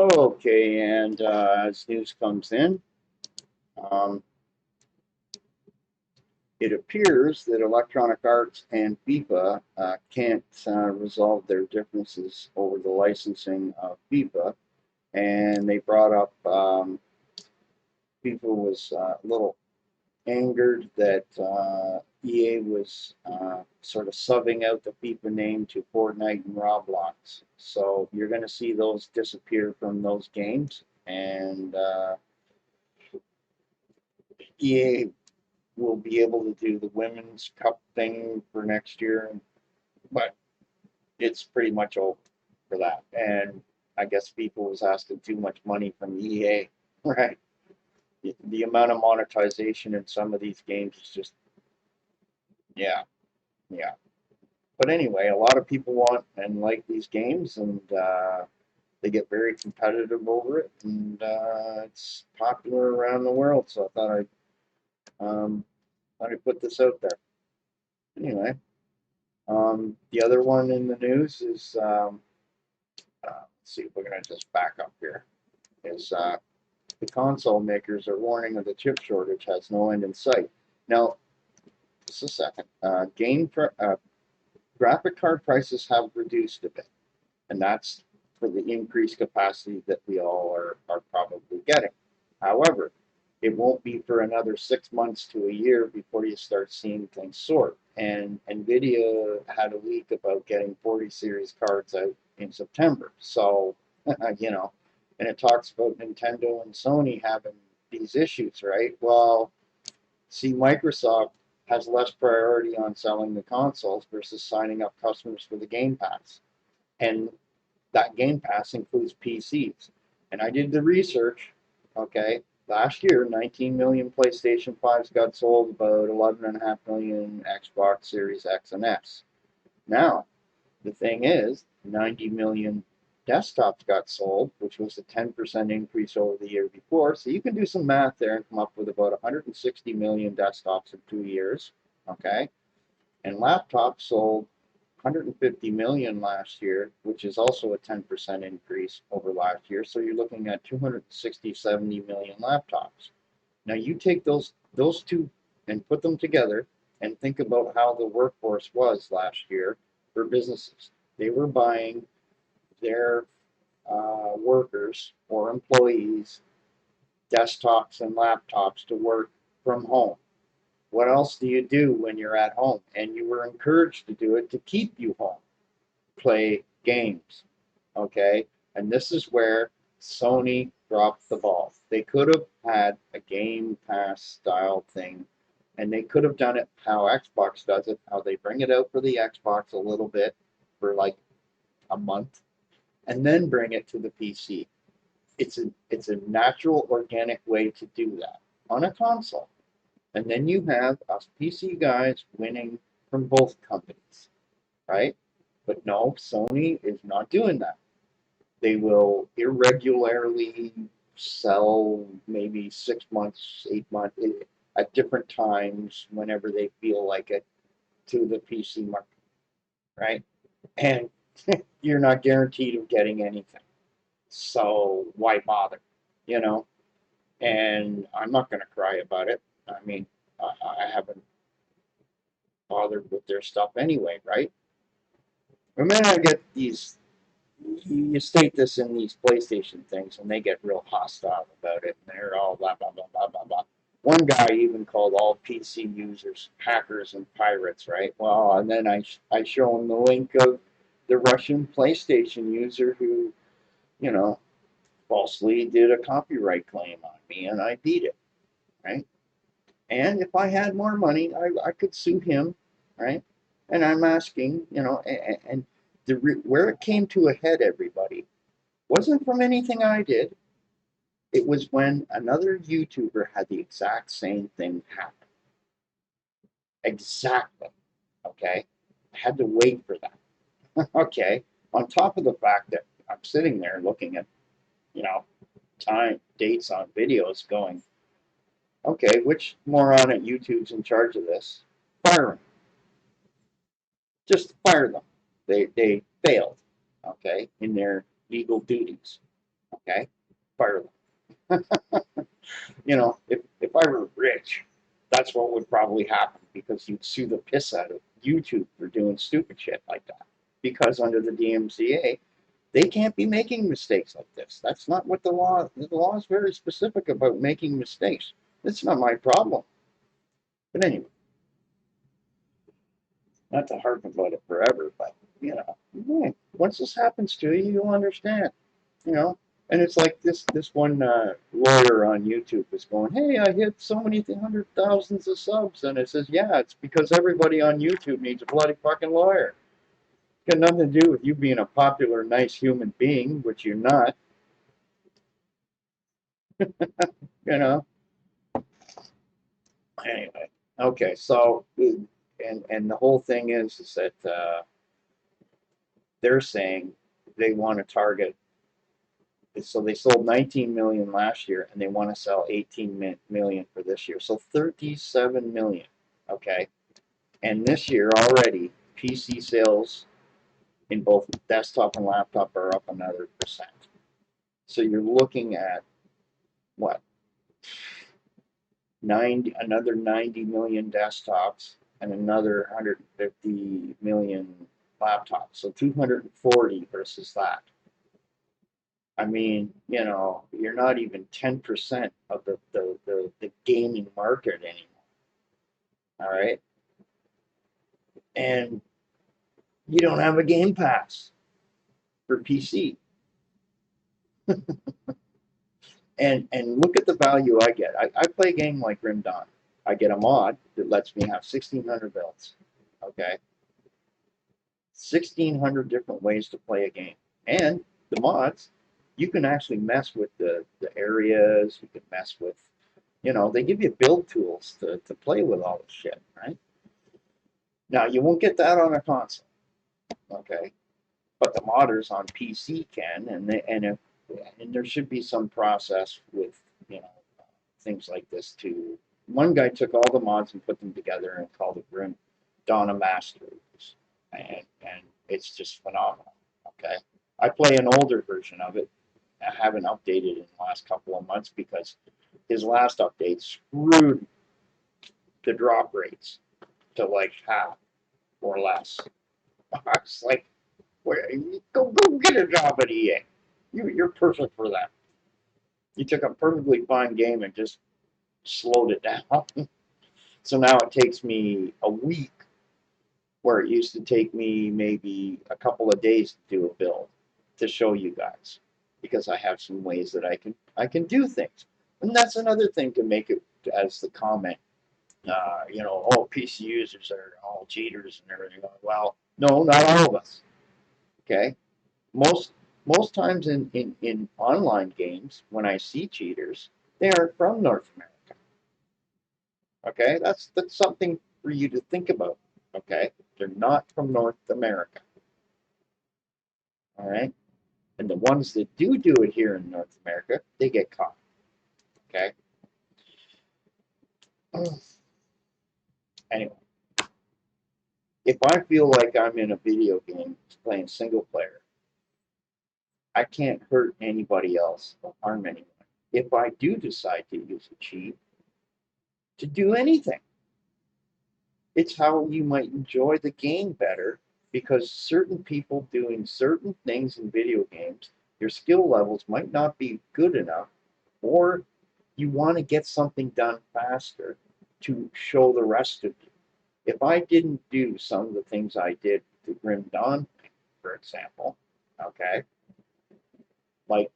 Okay, and as news comes in, um, it appears that Electronic Arts and FIFA can't resolve their differences over the licensing of FIFA, and they brought up FIFA was a little angered that EA was sort of subbing out the FIFA name to Fortnite and Roblox. So you're going to see those disappear from those games, and EA will be able to do the Women's Cup thing for next year, but it's pretty much over for that. And I guess FIFA was asking too much money from EA, right? The amount of monetization in some of these games is just, yeah, yeah. But anyway, a lot of people want and like these games, and they get very competitive over it, and it's popular around the world. So um, I'd put this out there. Anyway, the other one in the news is let's see if we're gonna just back up here. Is the console makers are warning of the chip shortage has no end in sight. Now, just a second. Graphic card prices have reduced a bit, and that's for the increased capacity that we all are probably getting. However, it won't be for another 6 months to a year before you start seeing things sort. And NVIDIA had a leak about getting 40 series cards out in September. So, you know, and it talks about Nintendo and Sony having these issues, right? Well, see, Microsoft has less priority on selling the consoles versus signing up customers for the Game Pass. And that Game Pass includes PCs. And I did the research, okay? Last year, 19 million PlayStation 5s got sold, about 11.5 million Xbox Series X and S. Now, the thing is, 90 million desktops got sold, which was a 10% increase over the year before. So you can do some math there and come up with about 160 million desktops in 2 years, okay? And laptops sold 150 million last year, which is also a 10% increase over last year. So you're looking at 260, 70 million laptops. Now you take those two and put them together and think about how the workforce was last year for businesses. They were buying their workers or employees desktops and laptops to work from home. What else do you do when you're at home? And you were encouraged to do it to keep you home. Play games. Okay? And this is where Sony dropped the ball. They could have had a Game Pass style thing, and they could have done it how Xbox does it, how they bring it out for the Xbox a little bit for like a month, and then bring it to the PC. It's a natural, organic way to do that on a console. And then you have us PC guys winning from both companies, right? But no, Sony is not doing that. They will irregularly sell maybe 6 months, 8 months at different times whenever they feel like it to the PC market, right? And you're not guaranteed of getting anything. So why bother? You know? And I'm not going to cry about it. I mean, I haven't bothered with their stuff anyway, right? And then I get these, you state this in these PlayStation things, and they get real hostile about it, and they're all blah, blah, blah, blah, blah, blah. One guy even called all PC users hackers and pirates, right? Well, and then I show him the link of the Russian PlayStation user who, you know, falsely did a copyright claim on me, and I beat it, right? And if I had more money, I could sue him, right? And I'm asking, you know, and where it came to a head, everybody, wasn't from anything I did. It was when another YouTuber had the exact same thing happen. Exactly. Okay. I had to wait for that. Okay. On top of the fact that I'm sitting there looking at, you know, time, dates on videos going, okay, which moron at YouTube's in charge of this? Fire him. Just fire them. They failed, okay, in their legal duties. Okay, fire them. You know, if I were rich, that's what would probably happen because you'd sue the piss out of YouTube for doing stupid shit like that. Because under the DMCA, they can't be making mistakes like this. That's not what the law is very specific about making mistakes. It's not my problem. But anyway, not to harp about it forever, but you know, once this happens to you, you'll understand. You know, and it's like this one lawyer on YouTube is going, "Hey, I hit so many hundred thousands of subs," and it says, "Yeah, it's because everybody on YouTube needs a bloody fucking lawyer. It's got nothing to do with you being a popular, nice human being, which you're not. You know." Anyway, okay, so and the whole thing is that they're saying they want to target. So they sold 19 million last year, and they want to sell 18 million for this year. So 37 million. Okay, and this year already, PC sales in both desktop and laptop are up another percent. So you're looking at what, 90 million desktops and another 150 million laptops. So 240 versus that. I mean, you know, you're not even 10% of the gaming market anymore. All right. And you don't have a Game Pass for PC. And look at the value I get. I play a game like Grim Dawn. I get a mod that lets me have 1,600 builds. Okay. 1,600 different ways to play a game. And the mods, you can actually mess with the areas, you can mess with, you know, they give you build tools to play with all this shit, right? Now, you won't get that on a console, okay? But the modders on PC can, and there should be some process with, you know, things like this too. One guy took all the mods and put them together and called it Grim Dawn of Masters, and it's just phenomenal. Okay, I play an older version of it. I haven't updated in the last couple of months because his last update screwed the drop rates to like half or less. I was like, go get a job at EA. You're perfect for that. You took a perfectly fine game and just slowed it down. So now it takes me a week where it used to take me maybe a couple of days to do a build to show you guys because I have some ways that I can do things. And that's another thing to make it as the comment. You know, oh, PC users are all cheaters and everything. Well, no, not all of us. Okay, most most times in online games, when I see cheaters, they aren't from North America. Okay, that's something for you to think about. Okay, they're not from North America. All right, and the ones that do it here in North America, they get caught. Okay. Anyway, if I feel like I'm in a video game playing single player, I can't hurt anybody else or harm anyone. If I do decide to use a cheat to do anything, it's how you might enjoy the game better because certain people doing certain things in video games, your skill levels might not be good enough, or you want to get something done faster to show the rest of you. If I didn't do some of the things I did to Grim Dawn, for example, okay, like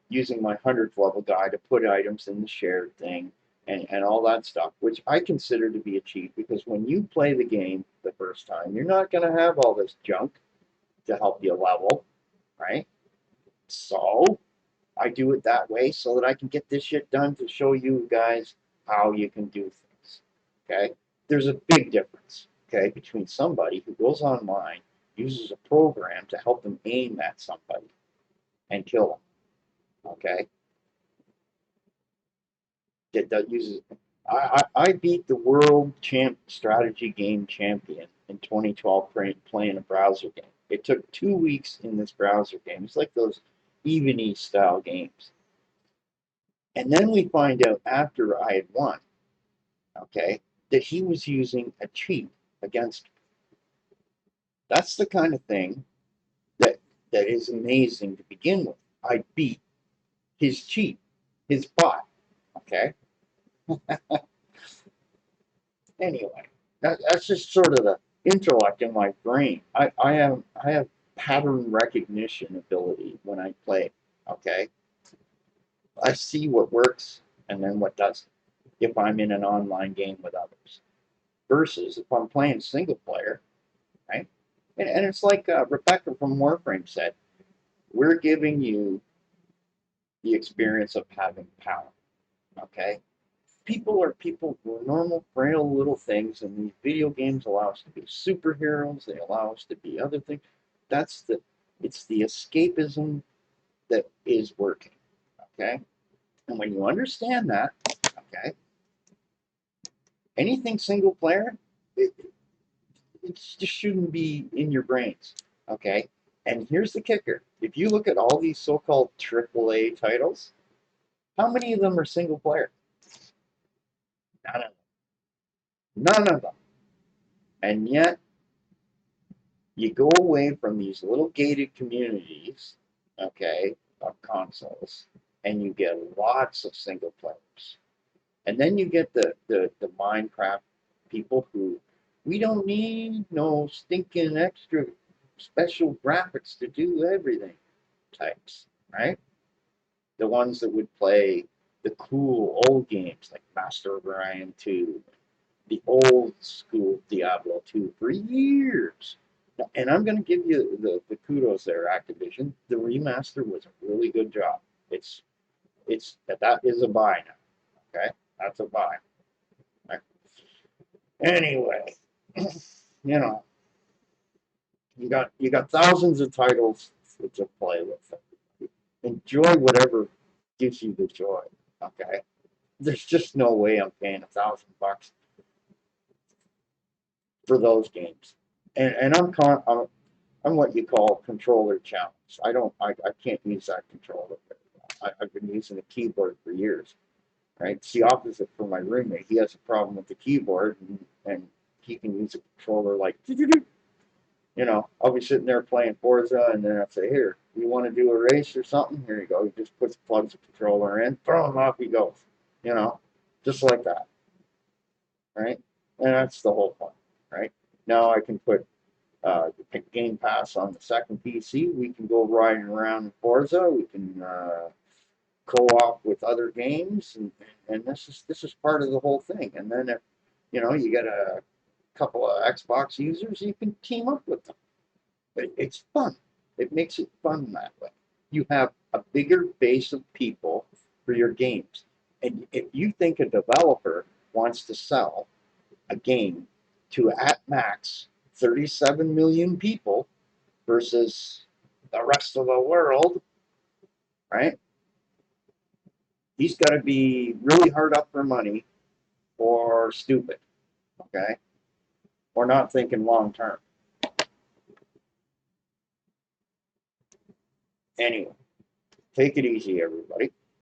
using my 100th level guy to put items in the shared thing and all that stuff, which I consider to be a cheat because when you play the game the first time, you're not going to have all this junk to help you level, right? So I do it that way so that I can get this shit done to show you guys how you can do things. Okay? There's a big difference, okay, between somebody who goes online, uses a program to help them aim at somebody and kill them. Okay? That uses I beat the world strategy game champion in 2012 playing a browser game. It took 2 weeks in this browser game. It's like those even style games. And then we find out after I had won, okay, that he was using a cheat against me. That's the kind of thing that that is amazing to begin with. I beat his cheat, his bot. Okay. Anyway, that's just sort of the intellect in my brain. I have pattern recognition ability when I play. Okay, I see what works and then what doesn't. If I'm in an online game with others, versus if I'm playing single player, right? And it's like Rebecca from Warframe said, we're giving you the experience of having power. Okay, people are people. We're normal, frail little things, and these video games allow us to be superheroes. They allow us to be other things. That's the it's the escapism that is working. Okay, and when you understand that, okay, anything single player, it, it just shouldn't be in your brains. Okay, and here's the kicker: if you look at all these so-called AAA titles, how many of them are single player? None of them. None of them. And yet you go away from these little gated communities, okay, of consoles, and you get lots of single players. And then you get the Minecraft people who we don't need no stinking extra special graphics to do everything types, right? The ones that would play the cool old games like Master of Orion 2, the old school Diablo 2 for years. And I'm going to give you the kudos there, Activision. The remaster was a really good job. That is a buy now. Okay, that's a buy. Right? Anyway, you know, you got thousands of titles to play with. Enjoy whatever gives you the joy. Okay, there's just no way I'm paying $1,000 for those games. And I'm what you call controller challenged. I can't use that controller. I've been using a keyboard for years. Right? It's the opposite for my roommate. He has a problem with the keyboard, and he can use a controller like, I'll be sitting there playing Forza, and then I'll say, here, you want to do a race or something? Here you go. He just plugs the controller in, throw him off he goes, you know, just like that, right? And that's the whole point, right? Now I can put Game Pass on the second PC. We can go riding around in Forza. We can co-op with other games, and this is part of the whole thing. And then if you get a couple of Xbox users, you can team up with them. But it's fun. It makes it fun that way. You have a bigger base of people for your games. And if you think a developer wants to sell a game to at max 37 million people versus the rest of the world, right? He's got to be really hard up for money or stupid, okay? Or not thinking long term. Anyway, take it easy, everybody.